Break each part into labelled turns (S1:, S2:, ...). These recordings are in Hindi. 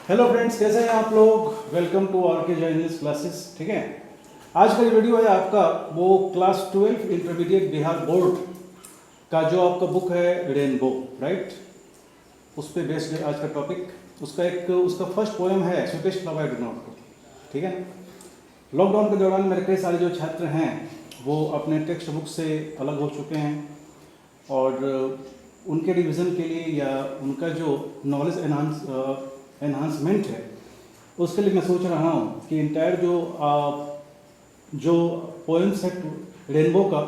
S1: हेलो फ्रेंड्स, कैसे हैं आप लोग। वेलकम टू आर के जैन इंग्लिश क्लासेस। ठीक है, आज का जो वीडियो है आपका वो क्लास 12 इंटरमीडिएट बिहार बोर्ड का जो आपका बुक है रेनबो, राइट, उस पर बेस्ड है आज का टॉपिक। उसका फर्स्ट पोएम है sweetest love I do not know. ठीक है, लॉकडाउन के दौरान मेरे कई सारे जो छात्र हैं वो अपने टेक्स्ट बुक से अलग हो चुके हैं और उनके रिवीजन के लिए या उनका जो नॉलेज एनहांसमेंट है उसके लिए मैं सोच रहा हूँ कि इंटायर जो पोएम्स है रेनबो का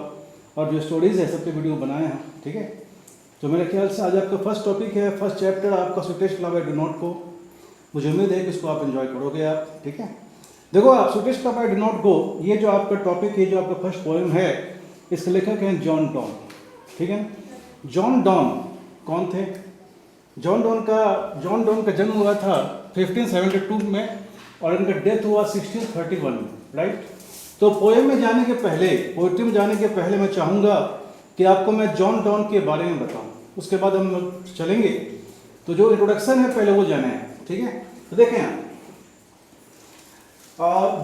S1: और जो स्टोरीज है सबके वीडियो बनाए हैं। ठीक है, तो मेरे ख्याल से आज आपका फर्स्ट टॉपिक है, फर्स्ट चैप्टर आपका sweetest love I do not go. मुझे उम्मीद है कि इसको आप एंजॉय करोगे आप। ठीक है, देखो आप sweetest love I do not go, ये जो आपका टॉपिक है, जो आपका फर्स्ट पोएम है, इसके लेखक हैं जॉन डॉन। ठीक है, जॉन डॉन कौन थे? जॉन डॉन का जन्म हुआ था 1572 में और इनका डेथ हुआ 1631 में, राइट। तो पोएम में जाने के पहले, पोएट्री में जाने के पहले मैं चाहूँगा कि आपको मैं जॉन डॉन के बारे में बताऊँ, उसके बाद हम चलेंगे। तो जो इंट्रोडक्शन है पहले वो जाने हैं। ठीक है, तो देखें आप,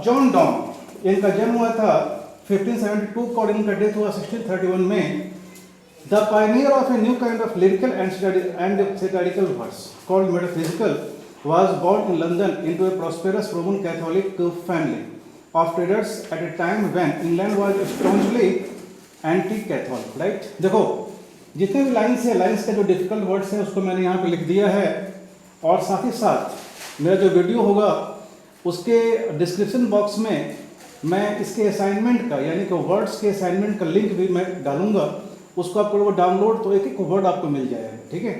S1: जॉन डॉन इनका जन्म हुआ था 1572 को और इनका डेथ हुआ 1631 में। The pioneer of a new kind of lyrical and satirical verse called metaphysical was born in London into a prosperous Roman Catholic family of traders at a time when England was staunchly anti-Catholic. Right? देखो जितने भी लाइन्स है, लाइन्स का जो डिफिकल्ट वर्ड्स है उसको मैंने यहाँ पे लिख दिया है और साथ ही साथ मेरा जो वीडियो होगा उसके डिस्क्रिप्शन बॉक्स में मैं इसके असाइनमेंट का यानी कि वर्ड्स के असाइनमेंट का लिंक भी मैं डालूंगा। उसको आप करोगे डाउनलोड तो एक एक वर्ड आपको मिल जाएगा। ठीक है,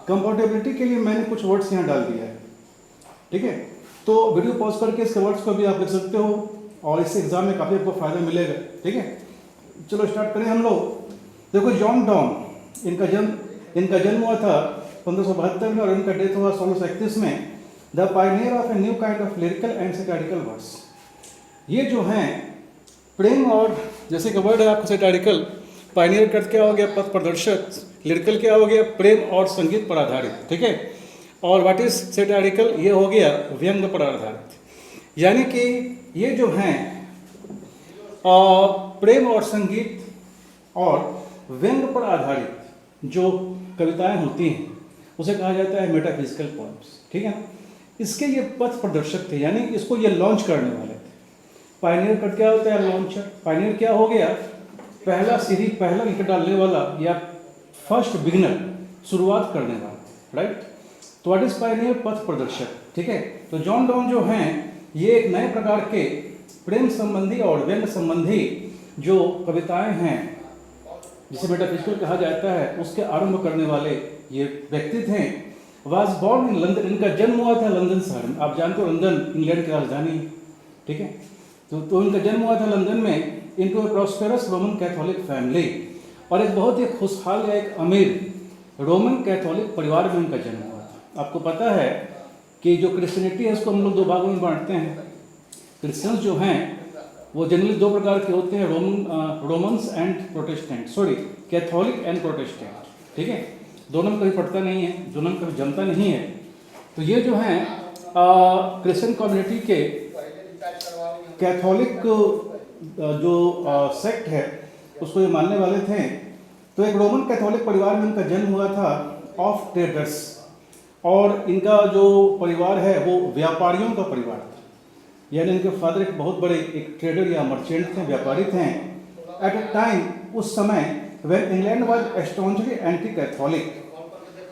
S1: कंफर्टेबिलिटी के लिए मैंने कुछ वर्ड्स यहाँ डाल दिया है। ठीक है, तो वीडियो पॉज करके इसके वर्ड्स को भी आप लिख सकते हो और इससे एग्जाम में काफ़ी आपको फायदा मिलेगा। ठीक है, चलो स्टार्ट करें हम लोग। देखो जॉन डॉन इनका जन्म हुआ था 1572 में और इनका डेथ हुआ 1631 में। The pioneer of a new kind of lyrical and satirical words, ये जो हैं प्रेम और जैसे कि वर्ड है आपका सैटारिकल, पायनियर का क्या हो गया पथ प्रदर्शक, लिरिकल क्या हो गया प्रेम और संगीत पर आधारित। ठीक है, और व्हाट इज सैटारिकल, ये हो गया व्यंग्य पर आधारित। यानी कि ये जो हैं प्रेम और संगीत और व्यंग्य पर आधारित जो कविताएं होती हैं उसे कहा जाता है मेटाफिजिकल पोएम्स। ठीक है, इसके ये पथ प्रदर्शक थे, यानी इसको ये लॉन्च करने वाले थे। पायनियर का क्या होता है? लॉन्चर। पायनियर क्या हो गया? पहला सीढ़ी, पहला ईंट डालने वाला या फर्स्ट बिगिनर, शुरुआत करने वाला, राइट। तो व्हाट इज पायनियर? पथ प्रदर्शक। ठीक है, तो जॉन डॉन जो हैं ये एक नए प्रकार के प्रेम संबंधी और व्यंग्य संबंधी जो कविताएं हैं जिसे मेटाफिजिकल कहा जाता है उसके आरंभ करने वाले ये व्यक्ति थे। वाज बॉर्न इन लंदन, इनका जन्म हुआ था लंदन शहर में। आप जानते हो लंदन इंग्लैंड की राजधानी है। ठीक है, तो इनका जन्म हुआ था लंदन में इनटू ए प्रॉस्पेरस रोमन कैथोलिक फैमिली, और एक बहुत ही खुशहाल या एक अमीर रोमन कैथोलिक परिवार में उनका जन्म हुआ था। आपको पता है कि जो क्रिश्चियनिटी है उसको हम लोग दो भागों में बांटते हैं। क्रिश्चियंस जो हैं वो जनरली दो प्रकार के होते हैं, Romans and Protestant, sorry Catholic and Protestant. ठीक है, दोनों में कभी पड़ता नहीं है, दोनों में कभी जमता नहीं है। तो ये जो हैं क्रिश्चियन कम्युनिटी के कैथोलिक जो सेक्ट है उसको ये मानने वाले थे। तो एक रोमन कैथोलिक परिवार में इनका जन्म हुआ था ऑफ ट्रेडर्स, और इनका जो परिवार है वो व्यापारियों का परिवार था। यानी इनके फादर एक बहुत बड़े एक ट्रेडर या मर्चेंट थे, व्यापारी थे। एट ए टाइम, उस समय when England was staunchly anti Catholic,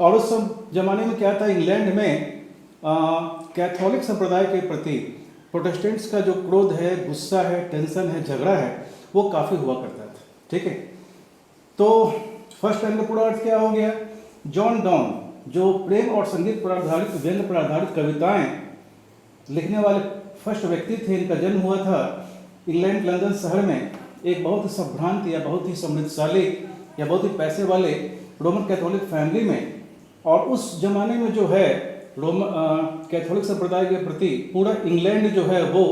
S1: और उस जमाने में क्या था, इंग्लैंड में कैथोलिक संप्रदाय के प्रति प्रोटेस्टेंट्स का जो क्रोध है, गुस्सा है, टेंशन है, झगड़ा है, वो काफ़ी हुआ करता था। ठीक है, तो फर्स्ट टाइम का पूरा अर्थ क्या हो गया? जॉन डॉन जो प्रेम और संगीत पर आधारित, व्यंग्य पर आधारित कविताएं लिखने वाले फर्स्ट व्यक्ति थे। इनका जन्म हुआ था इंग्लैंड लंदन शहर में एक बहुत ही संभ्रांत या बहुत ही समृद्धशाली या बहुत ही पैसे वाले रोमन कैथोलिक फैमिली में। और उस जमाने में जो है कैथोलिक संप्रदाय के प्रति पूरा इंग्लैंड जो है वो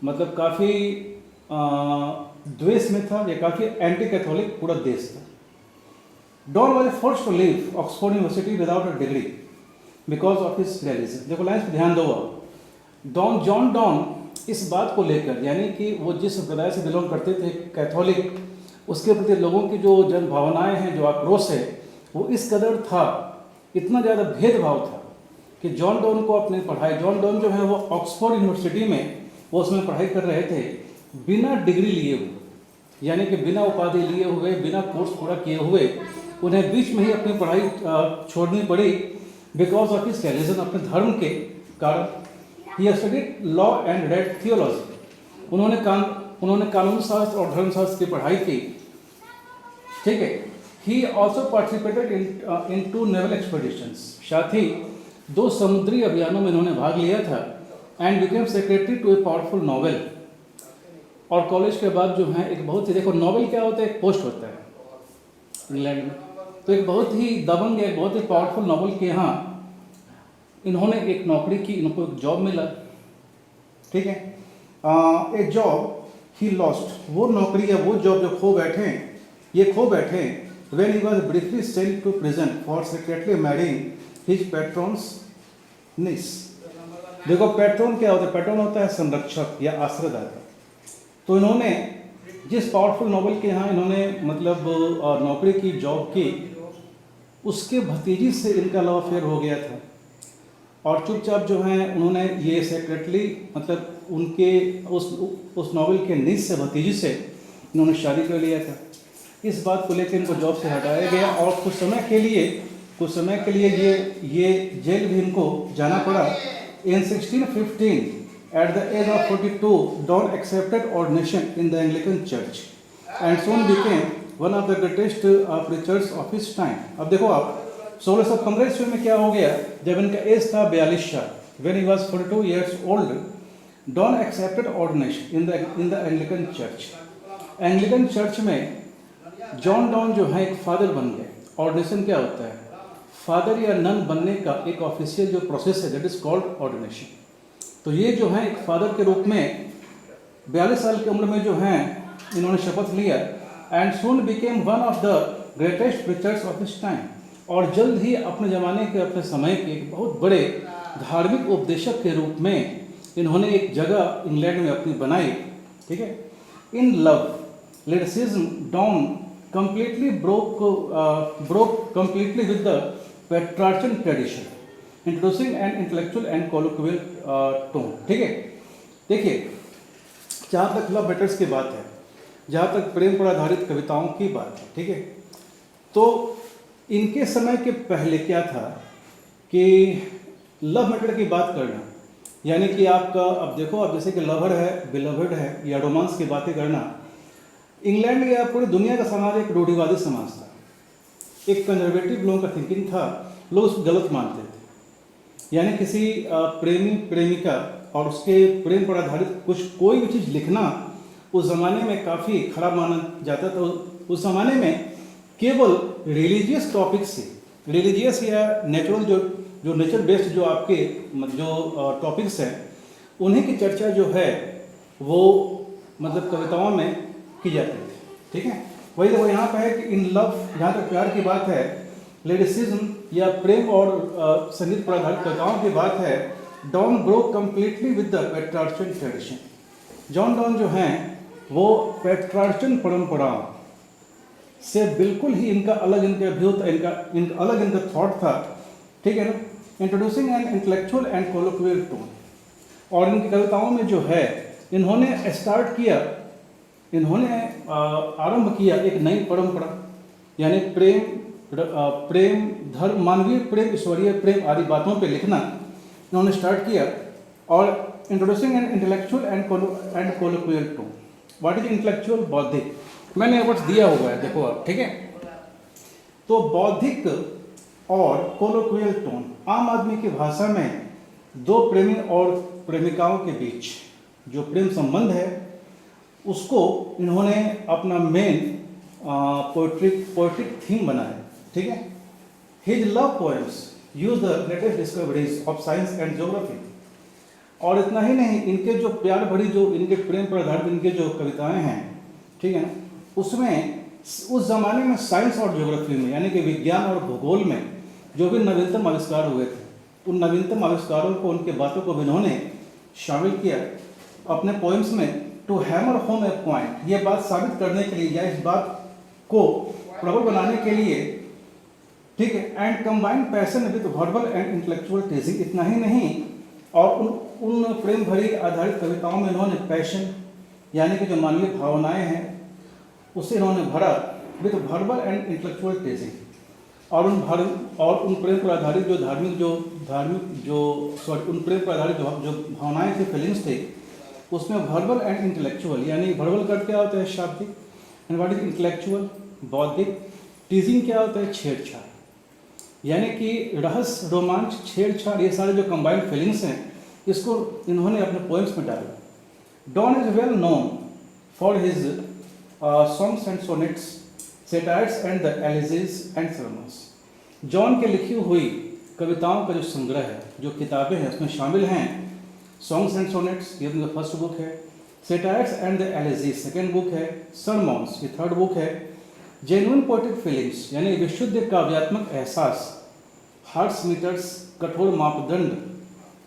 S1: मतलब काफ़ी द्वेष में था या काफ़ी एंटी कैथोलिक पूरा देश था। Donne was forced to leave Oxford University without a degree. Because of his realism. देखो लाइन पे ध्यान दो आप। जॉन डॉन इस बात को लेकर, यानी कि वो जिस संप्रदाय से बिलोंग करते थे कैथोलिक, उसके प्रति लोगों की जो जन भावनाएँ हैं, जो आक्रोश है, वो इस कदर था, इतना ज़्यादा भेदभाव था कि जॉन डॉन को अपनी पढ़ाई, जॉन डॉन जो है वो ऑक्सफोर्ड यूनिवर्सिटी में वो उसमें पढ़ाई कर रहे थे बिना डिग्री लिए हुए, यानी कि बिना उपाधि लिए हुए, बिना कोर्स पूरा किए हुए उन्हें बीच में ही अपनी पढ़ाई छोड़नी पड़ी बिकॉज ऑफ हिज रियलिज्म, अपने धर्म के कारण। He studied law and red theology. उन्होंने कानून शास्त्र और धर्मशास्त्र की पढ़ाई की, ठीक है। He also participated in 2 naval expeditions. साथ ही 2 समुद्री अभियानों में इन्होंने भाग लिया था। And became secretary to a powerful novel. और कॉलेज के बाद जो है एक बहुत ही, देखो नॉवेल क्या होता है, एक पोस्ट होता है इंग्लैंड में, तो एक बहुत ही दबंग, एक बहुत ही पावरफुल नॉवेल के यहाँ इन्होंने एक नौकरी की, इनको एक जॉब मिला, ठीक है। ए जॉब ही लॉस्ट, वो नौकरी या वो जॉब जो खो बैठे, ये खो बैठे when he was briefly sent to prison for secretly marrying his patron's niece। देखो पैट्रोन क्या होता है, पैट्रोन होता है संरक्षक या आश्रयदाता। तो इन्होंने जिस पावरफुल नॉवेल के यहाँ इन्होंने मतलब नौकरी की, जॉब की, उसके भतीजी से इनका लव अफेयर हो गया था। और चुपचाप जो है उन्होंने ये सेक्रेटली मतलब उनके उस नॉवेल के नीस से, भतीजी से इन्होंने शादी कर लिया था। इस बात को लेकर इनको जॉब से हटाया गया और कुछ समय के लिए ये जेल भी इनको जाना पड़ा। In 1615 at the age of 42 Donne accepted ordination in the Anglican church and soon became one of the greatest preachers of his time. अब देखो आप 1615 ईस्वी में क्या हो गया, जब इनका एज था 42 साल, when he was 42 years old, Donne accepted ordination in the Anglican church. Anglican church में जॉन डॉन जो है एक फादर बन गए। ऑर्डिनेशन क्या होता है, फादर या नन बनने का एक ऑफिशियल जो प्रोसेस है, दैट इज कॉल्ड ऑर्डिनेशन। तो ये जो है एक फादर के रूप में 42 साल की उम्र में जो है इन्होंने शपथ लिया। And soon became one of the greatest preachers of his time. और जल्द ही अपने ज़माने के, अपने समय के एक बहुत बड़े धार्मिक उपदेशक के रूप में इन्होंने एक जगह इंग्लैंड में अपनी बनाई, ठीक है। In love lyricism Dawn completely broke completely with the Petrarchan tradition, introducing an intellectual and colloquial tone, ठीक है। देखिए जहाँ तक लव लेटर्स की बात है, जहाँ तक प्रेम पर आधारित कविताओं की बात है, ठीक है, तो इनके समय के पहले क्या था कि लव मैटर की बात करना, यानी कि आपका, अब देखो आप जैसे कि लवर है, बिलवर्ड है, या रोमांस की बातें करना, इंग्लैंड या पूरी दुनिया का समाज एक रूढ़िवादी समाज था, एक कंजर्वेटिव लोगों का थिंकिंग था, लोग उसको गलत मानते थे। यानी किसी प्रेमी प्रेमिका और उसके प्रेम पर आधारित कोई भी चीज़ लिखना उस ज़माने में काफ़ी खराब माना जाता था। उस ज़माने में केवल रिलीजियस टॉपिक से, रिलीजियस या नेचुरल जो नेचर बेस्ड जो आपके जो टॉपिक्स हैं, उन्हीं की चर्चा जो है वो मतलब कविताओं में की जाती थी, ठीक है। वही देखो यहाँ पे है कि इन लव, जहाँ तक प्यार की बात है, लिरिसिज्म या प्रेम और संगीत पर आधारित कविताओं की बात है, Donne broke completely with the Petrarchan tradition. John Donne जो हैं वो पेट्रार्चन परंपरा से बिल्कुल ही इनका अलग, इनका व्यू था, इनका अलग इनका थॉट था, ठीक है ना। Introducing an intellectual and colloquial tone. और इनकी कविताओं में जो है इन्होंने स्टार्ट किया, इन्होंने आरंभ किया एक नई परंपरा, यानी प्रेम धर्म, मानवीय प्रेम, ईश्वरीय प्रेम आदि बातों पे लिखना इन्होंने स्टार्ट किया। और introducing an intellectual and colloquial tone. What is intellectual? बौद्धिक। मैंने वर्ड्स दिया हुआ है, देखो आप, ठीक है। तो बौद्धिक और कोलोक्वियल टोन, आम आदमी की भाषा में दो प्रेमी और प्रेमिकाओं के बीच जो प्रेम संबंध है उसको इन्होंने अपना मेन पोएट्रिक थीम बनाया, ठीक है। His love poems use the latest discoveries of science and geography. और इतना ही नहीं, इनके जो प्यार भरी, जो इनके प्रेम पर आधारित इनके जो कविताएं हैं, ठीक है ना, उसमें उस जमाने में साइंस और ज्योग्राफी में, यानी कि विज्ञान और भूगोल में जो भी नवीनतम आविष्कार हुए थे, उन नवीनतम आविष्कारों को, उनके बातों को इन्होंने शामिल किया अपने पोएम्स में to hammer home a point, ये बात साबित करने के लिए या इस बात को प्रबल बनाने के लिए, ठीक है, and combine passion with verbal and intellectual टीजिंग। इतना ही नहीं, और उन प्रेम भरी आधारित कविताओं में इन्होंने पैशन यानी कि जो मानवीय भावनाएं हैं उसे इन्होंने भरा विद वर्बल एंड इंटेलेक्चुअल टीजिंग, और उन प्रेम पर आधारित जो उन प्रेम पर आधारित जो भावनाएं थी, फीलिंग्स थे, उसमें वर्बल एंड इंटेलेक्चुअल, यानी वर्बल का क्या होता है शाब्दिक, एंड व्हाट इज इंटेलेक्चुअल बौद्धिक, टीजिंग क्या होता है छेड़छाड़, यानी कि रहस्य, रोमांच, छेड़छाड़, ये सारे जो कंबाइंड फीलिंग्स हैं इसको इन्होंने अपने पोएम्स में डाला। Donne is well known for his songs and sonnets, satires and the elegies and sermons. John के लिखी हुई कविताओं का जो संग्रह है, जो किताबें हैं, उसमें शामिल हैं सॉन्ग्स एंड सोनेट्स, ये उनका फर्स्ट बुक है, satires and the elegies second book है, सरमॉन्स ये थर्ड बुक है, जेन्युइन पोएटिक फीलिंग्स यानी विशुद्ध काव्यात्मक एहसास, हार्ट्स मीटर्स कठोर मापदंड,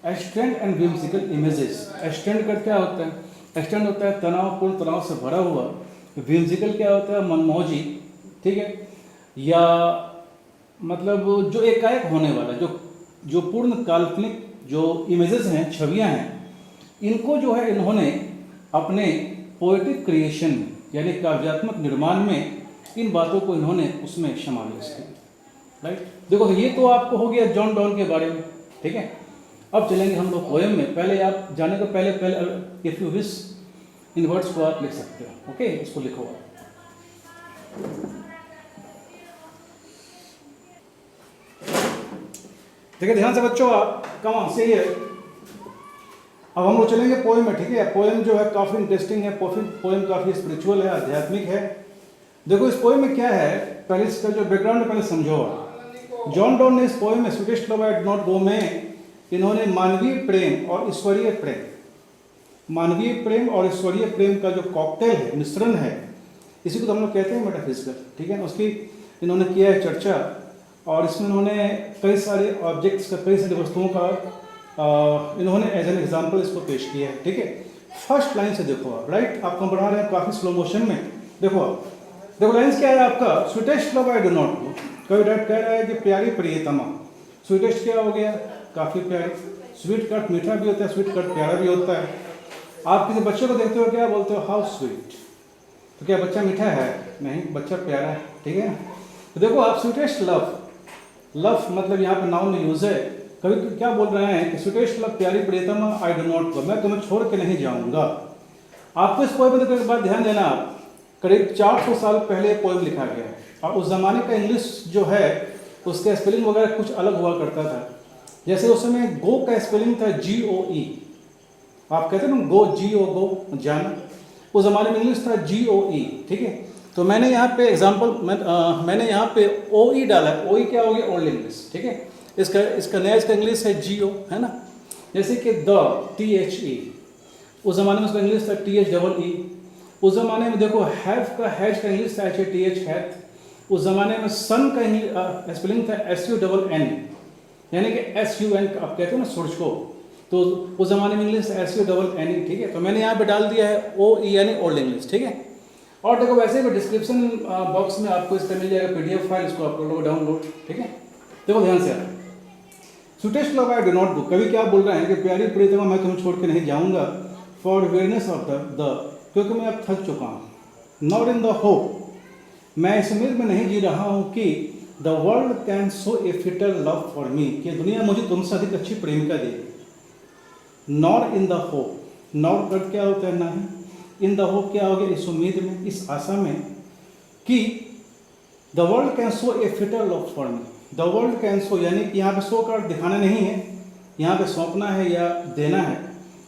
S1: एस्टेंड एंड व्हिम्सिकल इमेजेस। एस्टेंड का क्या होता है? एस्टेंड होता है तनावपूर्ण, तनाव से भरा हुआ। व्हिम्सिकल क्या होता है? मनमौजी, ठीक है, या मतलब जो एकाएक होने वाला, जो पूर्ण काल्पनिक जो इमेजेस हैं, छवियां हैं, इनको जो है इन्होंने अपने पोएटिक क्रिएशन में यानी काव्यात्मक निर्माण में इन बातों को इन्होंने उसमें समावेश किया। राइट, देखो ये तो आपको हो गया जॉन डॉन के बारे में, ठीक है। अब चलेंगे हम लोग पोएम में। पहले आप जाने को पहले if you wish in words को आप लिख सकते हो। ओके, इसको लिखो आप। ठीक है, ध्यान से बच्चों, आप कम ऑन से है। अब हम लोग चलेंगे पोएम में, ठीक है। पोएम जो है काफ़ी इंटरेस्टिंग है, पोएम काफ़ी स्पिरिचुअल है, आध्यात्मिक है। देखो इस पोएम में क्या है, पहले इसका जो बैकग्राउंड है पहले समझो आप। जॉन डॉन ने इस पोएम में sweetest love I do not go में इन्होंने मानवीय प्रेम और ईश्वरीय प्रेम, मानवीय प्रेम और ईश्वरीय प्रेम का जो कॉकटेल है, मिश्रण है, इसी को तो हम लोग कहते हैं मेटाफिजिकल, ठीक है। उसकी इन्होंने किया है चर्चा, और इसमें इन्होंने कई सारे ऑब्जेक्ट्स का, कई सारी वस्तुओं का इन्होंने एज एन एग्जाम्पल इसको पेश किया है, ठीक है। फर्स्ट लाइन से देखो आप, राइट, आपको बढ़ा रहे हैं काफ़ी स्लो मोशन में। देखो आप, देखो लाइन्स क्या है आपका, sweetest love I do not go. कवि डायरेक्ट कह रहा है कि प्यारी प्रियतमा। स्वीटेस्ट क्या हो गया, काफ़ी प्यारी। स्वीट कट मीठा भी होता है, स्वीट कट प्यारा भी होता है। आप किसी बच्चे को देखते हो क्या बोलते हो, हाउ स्वीट, तो क्या बच्चा मीठा है? नहीं, बच्चा प्यारा है, ठीक है। तो देखो आप, स्वीटेस्ट लव, लव मतलब यहाँ पे नाउन यूज है। कभी क्या बोल रहे हैं कि स्वीटेस्ट लव प्यारी प्रियतमा आई डू नॉट गो, मैं तुम्हें छोड़ के नहीं जाऊंगा। आपको इस पोएम में देखो एक बात ध्यान देना, आप करीब 400 साल पहले पोएम लिखा गया है, और उस जमाने का इंग्लिश जो है उसका स्पेलिंग वगैरह कुछ अलग हुआ करता था। जैसे उस समय गो का स्पेलिंग था GOE, आप कहते हैं ना गो, GO गो, जाना। उस जमाने में इंग्लिश था GOE, ठीक है। तो मैंने यहाँ पे एग्जाम्पल मैंने यहाँ पे OE डाला है। OE क्या हो गया, ओल्ड इंग्लिश, ठीक है। इसका नया इसका इंग्लिश है GO, है ना। जैसे कि द, THE, उस जमाने में उसका इंग्लिश था THEE। उस जमाने में देखो हैव का, हैज का इंग्लिश था HATH, हैथ। उस जमाने में सन का स्पेलिंग था SUNN, यानी कि SUN आप कहते हो ना सूरज को, तो उस जमाने में इंग्लिश SUNN, ठीक है। तो मैंने यहाँ पे डाल दिया है OE यानी ओल्ड इंग्लिश, ठीक है। और देखो वैसे भी डिस्क्रिप्शन बॉक्स में आपको इसका मिल जाएगा PDF फाइल, इसको आप लोग डाउनलोड, ठीक है। देखो ध्यान से आप, sweetest love I do not go, कवि क्या बोल रहे हैं कि प्यारी प्रियतमा मैं तुम्हें छोड़ के नहीं जाऊंगा, फॉर वेयरनेस ऑफ द क्योंकि मैं अब थक चुका हूँ। नॉट इन द होप, मैं इस उम्मीद में नहीं जी रहा हूँ कि the world can show a fitter love for me, कि दुनिया मुझे तुमसे अधिक अच्छी प्रेमिका देगी। Not in the hope, not का क्या होता है नहीं, इन द होप क्या हो गया, इस उम्मीद में, इस आशा में कि the world can show a fitter love for me. The world can show यानी कि यहाँ पे शो का दिखाना नहीं है, यहाँ पे सौंपना है या देना है।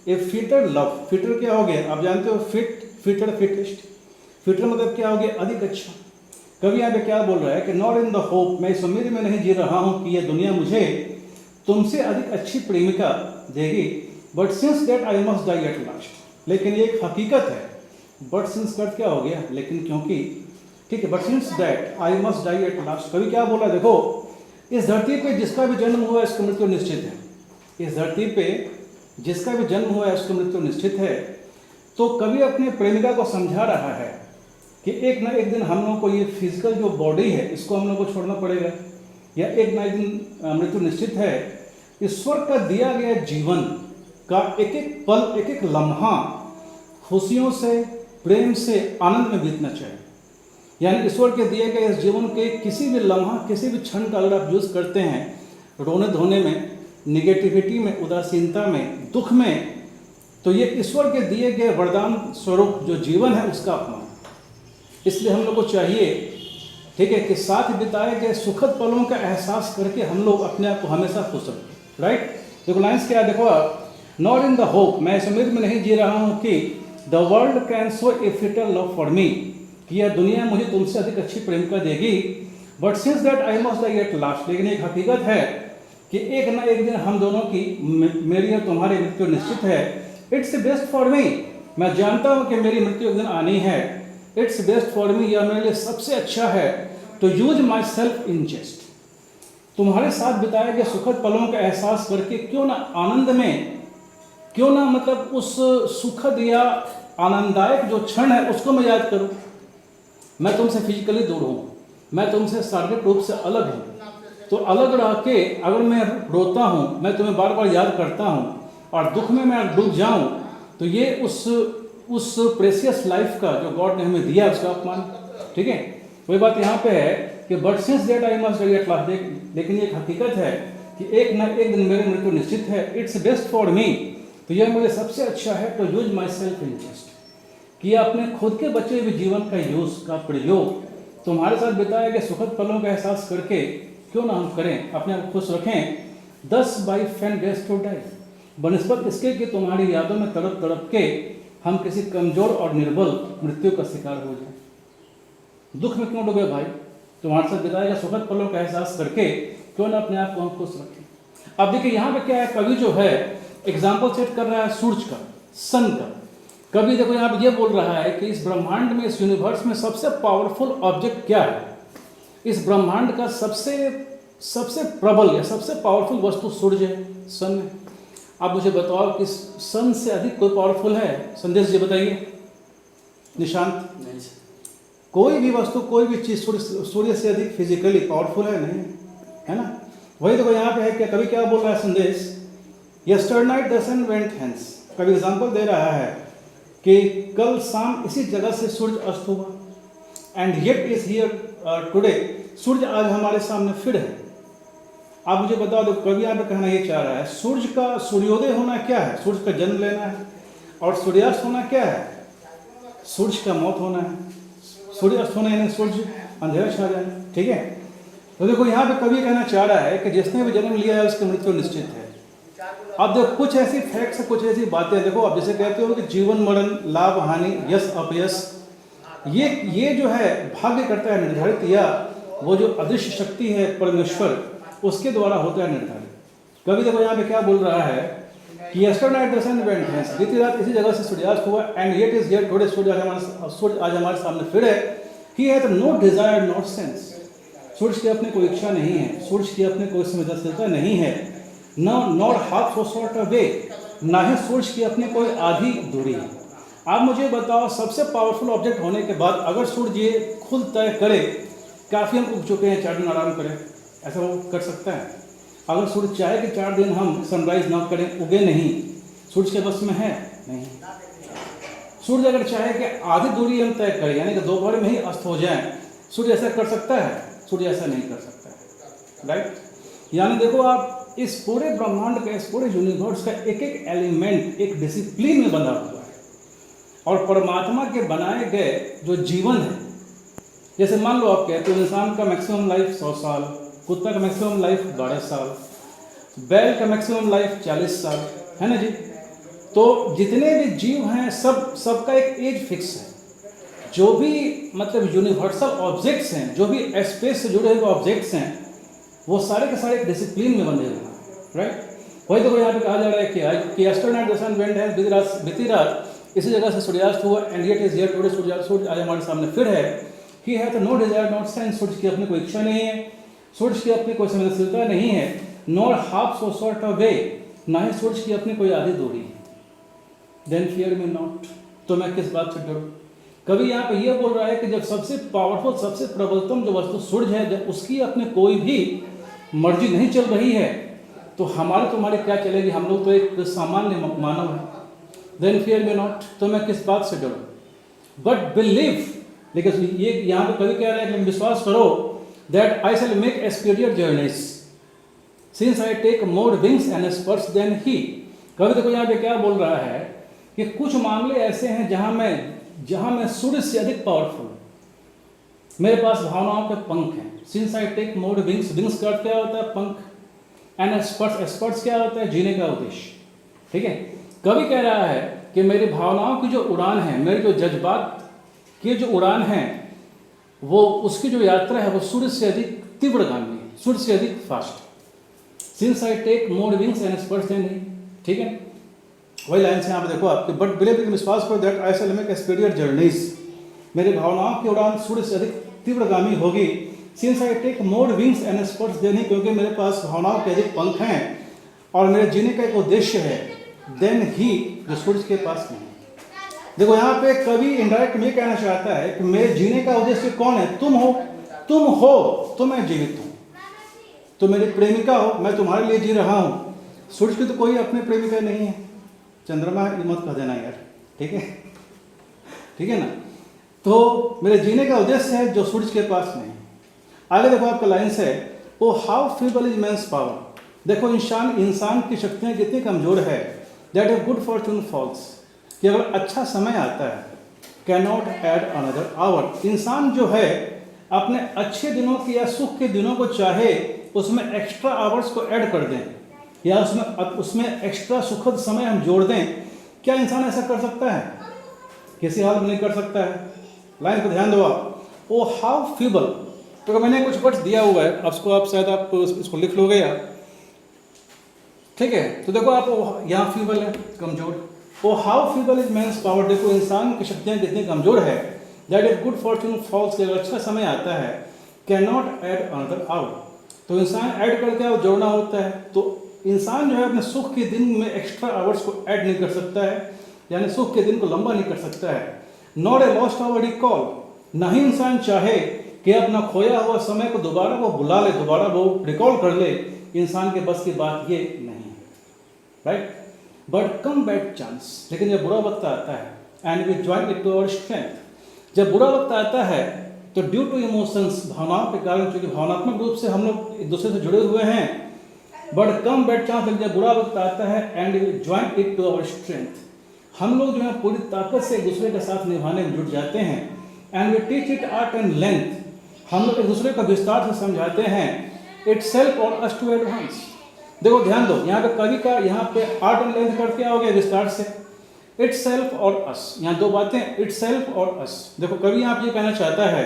S1: ए फिटर लव, फिटर क्या हो गया, आप जानते हो फिट, फिटर, फिटेस्ट। फिटर मतलब क्या हो गया, अधिक अच्छा। कभी यहाँ पे क्या बोल रहा है कि नॉट इन द होप, मैं इस उम्मीद में नहीं जी रहा हूँ कि यह दुनिया मुझे तुमसे अधिक अच्छी प्रेमिका देगी, but since that I must die at last, लेकिन ये एक हकीकत है। बट सिंस दैट क्या हो गया, लेकिन क्योंकि, ठीक है, but since that I must die at last. कभी क्या बोला, देखो इस धरती पे जिसका भी जन्म हुआ है उसकी मृत्यु निश्चित है। इस धरती पे जिसका भी जन्म हुआ है उसकी मृत्यु निश्चित है। तो कवि अपने प्रेमिका को समझा रहा है कि एक ना एक दिन हम लोगों को ये फिजिकल जो बॉडी है इसको हम लोग को छोड़ना पड़ेगा, या एक ना एक दिन मृत्यु निश्चित है। ईश्वर का दिया गया जीवन का एक एक पल, एक एक लम्हा खुशियों से, प्रेम से, आनंद में बीतना चाहिए। यानी ईश्वर के दिए गए इस जीवन के किसी भी लम्हा, किसी भी क्षण का अगर आप यूज़ करते हैं रोने धोने में, निगेटिविटी में, उदासीनता में, दुख में, तो ये ईश्वर के दिए गए वरदान स्वरूप जो जीवन है उसका अपमान। इसलिए हम लोग को चाहिए, ठीक है, कि साथ बिताए गए सुखद पलों का एहसास करके हम लोग अपने आप को हमेशा खुश रखें। राइट, देखो लाइन्स क्या है, देखो आप, नॉट इन द होप, मैं इस उम्मीद में नहीं जी रहा हूँ कि the world can show a fitter love for me, कि यह दुनिया मुझे तुमसे अधिक अच्छी प्रेमिका देगी, but since that I must die at last, लेकिन एक हकीकत है कि एक ना एक दिन हम दोनों की, मेरी और तुम्हारी मृत्यु निश्चित है। इट्स बेस्ट फॉर मी, मैं जानता हूँ कि मेरी मृत्यु एक दिन आनी है। इट्स बेस्ट फॉर मी, यह मेरे लिए सबसे अच्छा है। तो यूज माई सेल्फ इन जेस्ट, तुम्हारे साथ बिताए गए सुखद पलों का एहसास करके क्यों ना आनंद में, क्यों ना मतलब उस सुखद या आनंददायक जो क्षण है उसको मैं याद करूं। मैं तुमसे फिजिकली दूर हूँ, मैं तुमसे शारीरिक रूप से अलग हूँ, तो अलग रह के अगर मैं रोता हूँ, मैं तुम्हें बार बार याद करता हूँ और दुख में मैं डूब जाऊँ, तो ये उस प्रेशियस लाइफ का जो गॉड ने हमें दिया उसका अपमान। ठीक है, वही बात यहाँ पे है कि but since that I must die at last, लेकिन ये एक हकीकत है कि एक ना एक दिन मेरी मृत्यु निश्चित है। इट्स बेस्ट फॉर मी, तो यह मुझे सबसे अच्छा है। तो यूज माई सेल्फ इन जेस्ट, कि अपने खुद के बचे हुए जीवन का यूज, का प्रयोग तुम्हारे साथ बिताए गए सुखद पलों का एहसास करके क्यों ना हम करें, अपने आप खुश रखें। 10 by fan days to die, बनस्पत इसके कि तुम्हारी यादों में तड़प तड़प के हम किसी कमजोर और निर्बल मृत्यु का शिकार हो जाए। दुख में क्यों डूबे भाई, तुम्हारे साथ बिताए गए सुखद पलों का एहसास करके क्यों ना अपने आप को हम खुश रखें। अब देखिए यहाँ पे क्या है, कवि जो है एग्जाम्पल सेट कर रहा है सूरज का, सन का। कवि देखो यहाँ पे ये बोल रहा है कि इस ब्रह्मांड में, इस यूनिवर्स में सबसे पावरफुल ऑब्जेक्ट क्या है। इस ब्रह्मांड का सबसे प्रबल या सबसे पावरफुल वस्तु सूर्य है, सन है। आप मुझे बताओ कि सन से अधिक कोई पावरफुल है? संदेश जी बताइए, निशांत। नहीं, कोई भी वस्तु, कोई भी चीज सूर्य से अधिक फिजिकली पावरफुल है नहीं, है ना। वही देखो यहाँ पे है कि कवि क्या बोल रहा है संदेश, yesterday night the sun went hence. कवि एग्जाम्पल दे रहा है कि कल शाम इसी जगह से सूर्य अस्त हुआ, and yet is here today, सूर्य आज हमारे सामने फिर है। आप मुझे बता दो, कवि यहाँ पे कहना ये चाह रहा है, सूर्य का सूर्योदय होना क्या है, सूर्य का जन्म लेना है, और सूर्यास्त होना क्या है, सूर्य का मौत होना है। सूर्यास्त होना यानी सूर्य अंधेरा छा जाए। ठीक है, तो देखो यहाँ पे कवि कहना चाह रहा है कि जिसने भी जन्म लिया है उसकी मृत्यु निश्चित है। अब देखो कुछ ऐसी फैक्ट्स, कुछ ऐसी बातें देखो, अब जैसे कहते हो कि जीवन मरण, लाभ हानि, यश अपयश, ये जो है भाग्य करता है निर्धारित, या वो जो अदृश्य शक्ति है परमेश्वर, उसके द्वारा होता है निर्धारित। कवि देखो यहाँ पे क्या बोल रहा है कि yesterday night the sun went hence, बीती रात इसी जगह से सूर्यास्त हुआ, and yet is here today, सूर्य आज हमारे सामने फिर है। He hath no desire not sense, सूर्य की अपनी कोई इच्छा नहीं है, सूर्य की अपनी कोई संवेदनशीलता नहीं है, नॉट हाफ सो शॉर्ट अ वे, ना ही सूर्य की अपनी कोई आधी दूरी है। आप मुझे बताओ, सबसे पावरफुल ऑब्जेक्ट होने के बाद अगर सूर्य ये खुद तय करे काफ़ी हम उग चुके हैं, 4 दिन आराम करें, ऐसा वो कर सकता है? अगर सूर्य चाहे कि 4 दिन हम सनराइज ना करें, उगे नहीं, सूर्य के बस में है नहीं। सूर्य अगर चाहे कि आधी दूरी हम तय करें, यानी कि दोपहर में ही अस्त हो जाए, सूर्य ऐसा कर सकता है? सूर्य ऐसा नहीं कर सकता है। राइट, यानी देखो आप, इस पूरे ब्रह्मांड का, इस पूरे यूनिवर्स का एक एक एलिमेंट एक डिसिप्लिन में बना हुआ है, और परमात्मा के बनाए गए जो जीवन है, जैसे मान लो आप कहते हो इंसान का मैक्सिमम लाइफ 100 साल, कुत्ता का मैक्सिमम लाइफ 12 साल, बैल का मैक्सिमम लाइफ 40 साल, है ना जी। तो जितने भी जीव हैं सबका एक एज फिक्स है। जो भी मतलब यूनिवर्सल ऑब्जेक्ट्स हैं, जो भी स्पेस से जुड़े हुए ऑब्जेक्ट्स हैं, वो सारे के सारे एक डिसिप्लिन में बने हुए हैं। राइट, वही तो यहाँ पे कहा जा रहा है कि yesterday night the sun went hence, बीती रात इसी जगह से सूर्यास्त हुआ, and yet is here today, सूर्य आज हमारे सामने फिर है। He hath no desire not sense, सूर्य की अपनी कोई इच्छा नहीं है, सूरज की अपनी कोई संवेदनशीलता नहीं है, नॉर हाफ सो शॉर्ट अ वे, ना ही सूरज की अपनी कोई आधी दूरी है। देन फियर मी नॉट, तो मैं किस बात से डरूं। कभी यहाँ पे ये बोल रहा है कि जब सबसे पावरफुल, सबसे प्रबलतम जो वस्तु सूरज है, जब उसकी अपने कोई भी मर्जी नहीं चल रही है, तो हमारी तुम्हारी क्या चलेगी, हम लोग तो एक सामान्य मानव है। देन फियर मी नॉट, तो मैं किस बात से डरूं। बट बिलीव, लेकिन ये यहाँ पे कभी कह रहा है कि विश्वास करो, that I shall make superior journeys since I take more wings and spurs than he. कभी देखो यहाँ पे क्या बोल रहा है कि कुछ मामले ऐसे हैं जहां मैं सूर्य से अधिक पावरफुल, मेरे पास भावनाओं के पंख हैं। Since I take more wings, wings का अर्थ क्या होता है, पंख, एंड स्पर्श, स्पर्श क्या होता है, जीने का उद्देश्य। ठीक है, कभी कह रहा है कि मेरी भावनाओं की जो उड़ान है, मेरे जो जज्बात की जो उड़ान है, वो उसकी जो यात्रा है वो सूर्य से अधिक तीव्रगामी है, सूर्य से अधिक fast. Since I take more wings and spurs than he. ठीक है, वही लाइन से यहाँ पे देखो आपके, बट बिलीव, विश्वास करो, that I shall make superior journeys, मेरे भावनाओं की उड़ान सूर्य से अधिक तीव्रगामी होगी। Since I take more wings and spurs than he, क्योंकि मेरे पास भावनाओं के अधिक पंख हैं और मेरे जीने का एक उद्देश्य है, देन ही, जो सूर्य के पास नहीं। देखो यहाँ पे कवि इनडायरेक्ट में कहना चाहता है कि मेरे जीने का उद्देश्य कौन है, तुम हो तो मैं जीवित हूँ, तो मेरी प्रेमिका हो, मैं तुम्हारे लिए जी रहा हूँ। सूर्य की तो कोई अपनी प्रेमिका नहीं है, चंद्रमा ये मत कह देना यार, ठीक है, ठीक है ना। तो मेरे जीने का उद्देश्य है जो सूर्य के पास नहीं। आगे देखो आपका लाइन है, oh how feeble is man's power, देखो इंसान की शक्तियाँ कितनी कमजोर है। That a good fortune falls, कि अगर अच्छा समय आता है, can not add another hour, इंसान जो है अपने अच्छे दिनों की या सुख के दिनों को चाहे उसमें एक्स्ट्रा आवर्स को ऐड कर दें या उसमें एक्स्ट्रा सुखद समय हम जोड़ दें, क्या इंसान ऐसा कर सकता है? किसी हाल में नहीं कर सकता है। लाइन को ध्यान दो आप, ओ हाउ फीबल, तो मैंने कुछ वर्ड्स दिया हुआ है, आप शायद आप इसको लिख लोगे या, ठीक है। तो देखो आप यहाँ फीबल है, कमजोर, oh how feeble is man's power, देखो इंसान की शक्तियाँ कितनी कमजोर है। That is good fortune falls, के अगर अच्छा समय आता है, can not add another hour, तो इंसान ऐड करके और जोड़ना होता है। तो इंसान जो है अपने सुख के दिन में एक्स्ट्रा आवर्स को ऐड नहीं कर सकता है, यानी सुख के दिन को लंबा नहीं कर सकता है। Not a lost hour recall, ना ही इंसान चाहे कि अपना खोया हुआ समय को दोबारा वो बुला ले, दोबारा वो रिकॉल कर ले, इंसान के बस की बात ये नहीं है, right. But come bad chance, लेकिन जब बुरा वक्त आता है, and we join it to our strength, जब बुरा वक्त आता है तो ड्यू टू इमोशंस, भावनाओं के कारण, क्योंकि भावनात्मक रूप से हम लोग एक दूसरे से जुड़े हुए हैं, बट कम बैड चांस, लेकिन जब बुरा वक्त आता है, and we join it to our strength, हम लोग जो है पूरी ताकत से एक दूसरे के साथ निभाने में जुट जाते हैं। And we teach it art and length, हम लोग एक दूसरे को विस्तार से समझाते हैं। इट सेल्फ और अस टू एडवांस, देखो ध्यान दो, यहाँ पे कवि का यहाँ पे आर्ट एंड लेंथ करके क्या हो गया, विस्तार से। इट सेल्फ और अस, यहाँ दो बातें, इट सेल्फ और अस। देखो कवि यहाँ ये कहना चाहता है,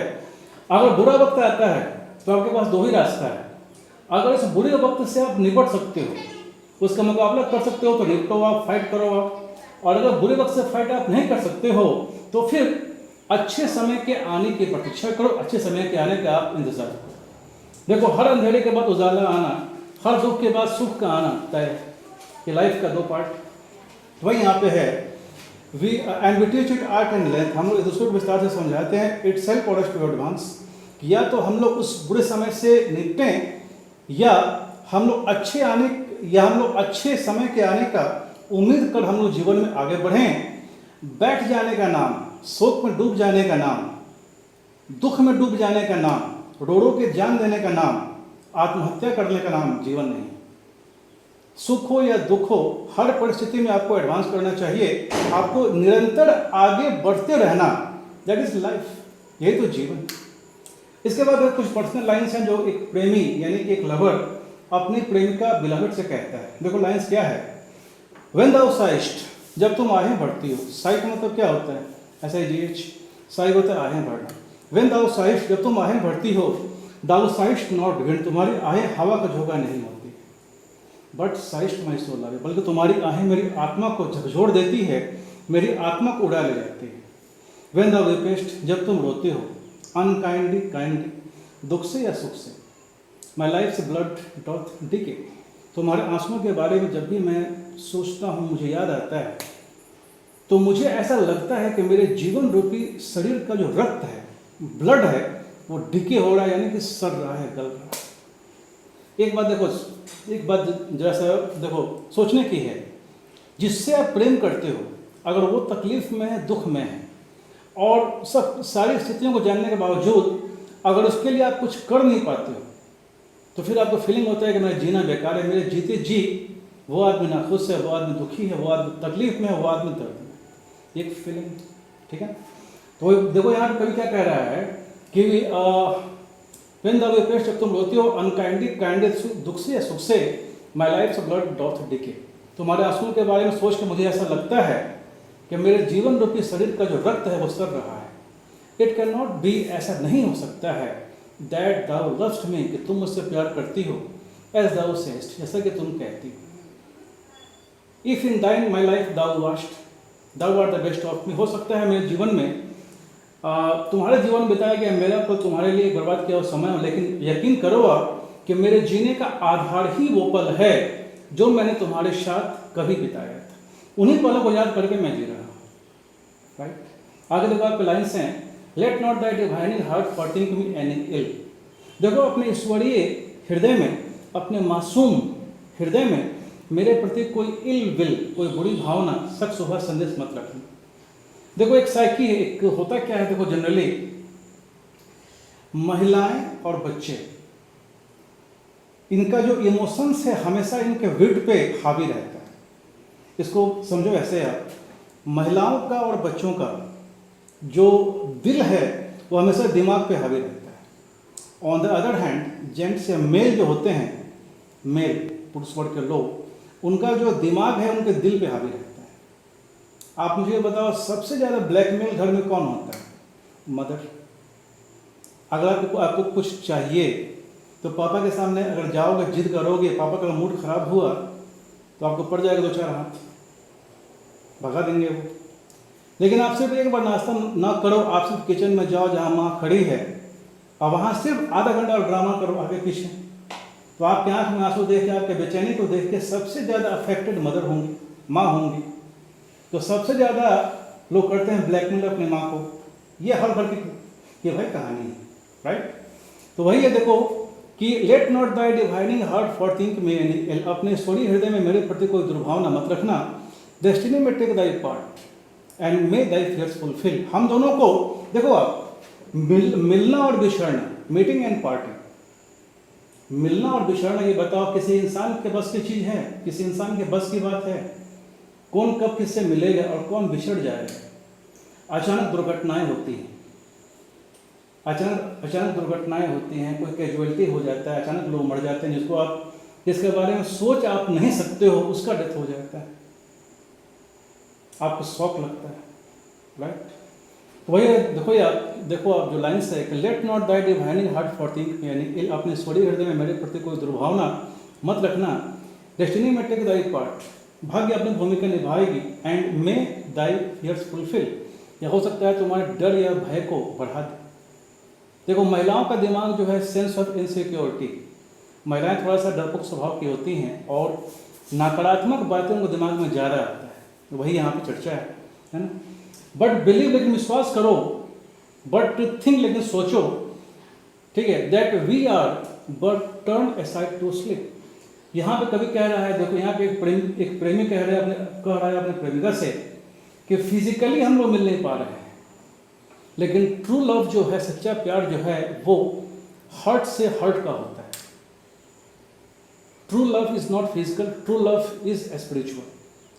S1: अगर बुरा वक्त आता है तो आपके पास दो ही रास्ता है। अगर इस बुरे वक्त से आप निपट सकते हो, उसका मुकाबला कर सकते हो, तो निपटो आप, फाइट करो आप। और अगर बुरे वक्त से फाइट आप नहीं कर सकते हो, तो फिर अच्छे समय के आने की प्रतीक्षा करो, अच्छे समय के आने का आप इंतजार करो। देखो हर अंधेरे के बाद उजाला आना, हर दुख के बाद सुख का आना तय, ये लाइफ का दो पार्ट। वही यहाँ पे है, we and we teach it art and length, हम लोग एक दूसरे को विस्तार से समझाते हैं। इट सेल्फ और अस टू एडवांस, या तो हम लोग उस बुरे समय से निपटें, या हम लोग अच्छे समय के आने का उम्मीद कर हम लोग जीवन में आगे बढ़ें। बैठ जाने का नाम, शोक में डूब जाने का नाम, दुख में डूब जाने का नाम, रोड़ों के जान देने का नाम, आत्महत्या करने का नाम जीवन नहीं। सुख हो या दुख हो, हर परिस्थिति में आपको एडवांस करना चाहिए, आपको निरंतर आगे बढ़ते रहना, दैट इज लाइफ, यही तो जीवन। इसके बाद कुछ पर्सनल लाइन्स हैं जो एक प्रेमी यानी एक लवर अपनी प्रेमिका बिलहट से कहता है। देखो लाइन्स क्या है, व्हेन दाउ साइस्ट, जब तुम आहें भरती हो, साइट मतलब क्या होता है, SIGH, साई होता है आहें भरना। व्हेन दाउ साइस्ट, जब तुम आहें भरती हो, दाउ साइस्ट नॉट विंड, तुम्हारी आहें हवा का झोंका नहीं होती, बट साइस्ट माई सोल अवे, बल्कि तुम्हारी आहें मेरी आत्मा को झकझोर देती है, मेरी आत्मा को उड़ा ले जाती है। व्हेन दाउ वीपेस्ट, जब तुम रोते हो, अनकाइंडली काइंडली, दुख से या सुख से, my life blood doth decay. तुम्हारे आंसुओं के बारे में जब भी मैं सोचता हूँ, मुझे याद आता है, तो मुझे ऐसा लगता है कि मेरे जीवन रूपी शरीर का जो रक्त है, ब्लड है, वो डिके हो रहा है, यानी कि सड़ रहा है, गल रहा है। एक बात देखो, एक बात जरा सा देखो, सोचने की है, जिससे आप प्रेम करते हो, अगर वो तकलीफ में है, दुख में है, और सब सारी स्थितियों को जानने के बावजूद अगर उसके लिए आप कुछ कर नहीं पाते हो, तो फिर आपको फीलिंग होता है कि मेरा जीना बेकार है, मेरे जीते जी वो आदमी नाखुश है, वो आदमी दुखी है, वो आदमी तकलीफ में है, वो आदमी दर्द में, एक फीलिंग। ठीक है, तो देखो यहाँ पे कवि क्या कह रहा है कि वेन द वे पेस्ट, जब तुम रोती हो, अनकाइंडली काइंडली, दुख से या सुख से, my life blood doth decay, तुम्हारे आंसुओं के बारे में सोच के मुझे ऐसा लगता है कि मेरे जीवन रूपी शरीर का जो रक्त है वो सड़ रहा है। इट कैन नॉट बी, ऐसा नहीं हो सकता है, दैट दाउ लव्स्ट मी, कि तुम मुझसे प्यार करती हो, एज दाउ सेस्ट, जैसा कि तुम कहती हो। If in thine my life thou waste, thou are the best of me, हो सकता है मेरे जीवन में तुम्हारे जीवन बिताया गया मेरा को तुम्हारे लिए बर्बाद किया हुआ समय हो, लेकिन यकीन करो आप कि मेरे जीने का आधार ही वो पल है जो मैंने तुम्हारे साथ कभी बिताया था। उन्हीं पलों को याद करके मैं जी रहा हूँ। राइट, आगे देखो आपके लाइन्स हैं, let not that divining heart forethink me any ill. देखो अपने ईश्वरीय हृदय में, अपने मासूम हृदय में मेरे प्रति कोई इल विल, कोई बुरी भावना, शक शुबा संदेश मत रखना। देखो एक साइकी है, एक होता क्या है, देखो जनरली महिलाएं और बच्चे, इनका जो इमोशंस है हमेशा इनके विड पे हावी रहता है। इसको समझो ऐसे आप, महिलाओं का और बच्चों का जो दिल है वो हमेशा दिमाग पे हावी रहता है। On the other hand gents या मेल जो होते हैं, मेल पुरुष वर्ग के लोग, उनका जो दिमाग है उनके दिल पे हावी रहता है। आप मुझे बताओ सबसे ज़्यादा ब्लैकमेल घर में कौन होता है? मदर। अगर आपको कुछ चाहिए तो पापा के सामने अगर जाओगे, जिद करोगे, पापा का मूड खराब हुआ तो आपको पड़ जाएगा 2-4 हाथ, भगा देंगे वो। लेकिन आप सिर्फ एक बार नाश्ता ना करो, आप सिर्फ किचन में जाओ जहाँ माँ खड़ी है और वहाँ सिर्फ आधा घंटा ड्रामा करो आगे पीछे, तो आपके आँख में आंसू देख के, आपके बेचैनी को देख के सबसे ज़्यादा अफेक्टेड मदर होंगी, माँ होंगी। तो सबसे ज़्यादा लोग करते हैं ब्लैकमेल अपनी माँ को। ये हर घर की ये भाई कहानी है। राइट, तो वही है देखो कि let not thy divining heart forethink me any ill, अपने ईश्वरीय हृदय में मेरे प्रति कोई दुर्भावना मत रखना। डेस्टिनी में take thy part and may thy fears fulfil. हम दोनों को देखो आप, मिलना और बिछड़ना, मीटिंग एंड पार्टी, मिलना और बिछड़ना, ये बताओ किसी इंसान के बस की चीज़ है? किसी इंसान के बस की बात है? कौन कब किससे मिलेगा और कौन बिछड़ जाएगा? अचानक दुर्घटनाएं होती हैं, अचानक दुर्घटनाएं होती हैं, कोई कैजुअलिटी हो जाता है, अचानक लोग मर जाते हैं जिसके बारे में सोच आप नहीं सकते हो, उसका डेथ हो जाता है, आपको शौक लगता है। राइट, तो वही देखो आप जो लाइन्स है कि let not thy divining heart forethink me any ill, अपने ईश्वरीय हृदय में मेरे प्रति कोई दुर्भावना मत रखना। डेस्टिनी में टेक दाई पार्ट, भाग्य अपनी भूमिका निभाएगी। And may thy fears fulfil, या हो सकता है तुम्हारे डर या भय को बढ़ा दे। देखो महिलाओं का दिमाग जो है सेंस ऑफ इनसिक्योरिटी, महिलाएं थोड़ा सा डरपोक स्वभाव की होती हैं और नकारात्मक बातें उनको दिमाग में ज़्यादा आता है, तो वही यहाँ पे चर्चा है ना। बट बिलीव, लेकिन विश्वास करो, बट थिंक, लेकिन सोचो, ठीक है, that we are but turn aside to sleep. यहाँ पे कभी कह रहा है, देखो यहाँ पे एक प्रेमी कह रहा है अपने प्रेमिका से कि फिजिकली हम लोग मिल नहीं पा रहे हैं, लेकिन ट्रू लव जो है, सच्चा प्यार जो है, वो हार्ट से हार्ट का होता है। True love is not physical, true love is spiritual.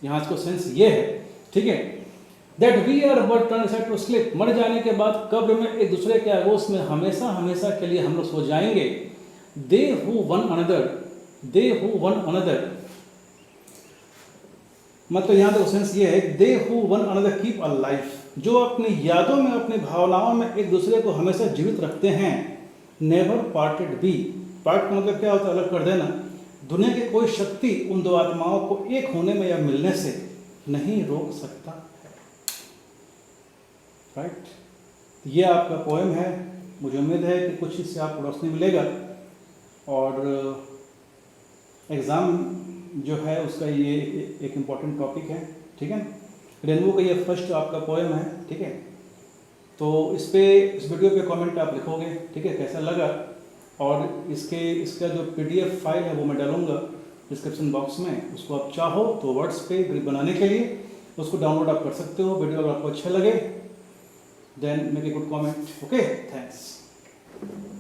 S1: यहाँ इसको सेंस ये है, ठीक है, that we are but turn aside to sleep. मर जाने के बाद कब्र में एक दूसरे के आगोश में हमेशा हमेशा के लिए हम लोग सो जाएंगे। दे हु वन अनदर, मतलब यहाँ देखो सेंस ये है, they who one another keep alive, जो अपनी यादों में, अपनी भावनाओं में एक दूसरे को हमेशा जीवित रखते हैं। नेवर पार्टेड बी, पार्ट का मतलब क्या होता है? अलग कर देना। दुनिया की कोई शक्ति उन दो आत्माओं को एक होने में या मिलने से नहीं रोक सकता है। राइट, ये आपका पोएम है। मुझे उम्मीद है कि कुछ इससे आपको रोशनी मिलेगा। और एग्ज़ाम जो है उसका ये एक इम्पॉर्टेंट टॉपिक है, ठीक है। रेनबो का ये फर्स्ट आपका पोएम है, ठीक है। तो इस वीडियो पे कमेंट आप लिखोगे, ठीक है, कैसा लगा। और इसका जो PDF फाइल है वो मैं डालूंगा डिस्क्रिप्शन बॉक्स में, उसको आप चाहो तो वर्ड्स पे बनाने के लिए उसको डाउनलोड आप कर सकते हो। वीडियो अगर आपको अच्छा लगे then make a good comment, okay, thanks.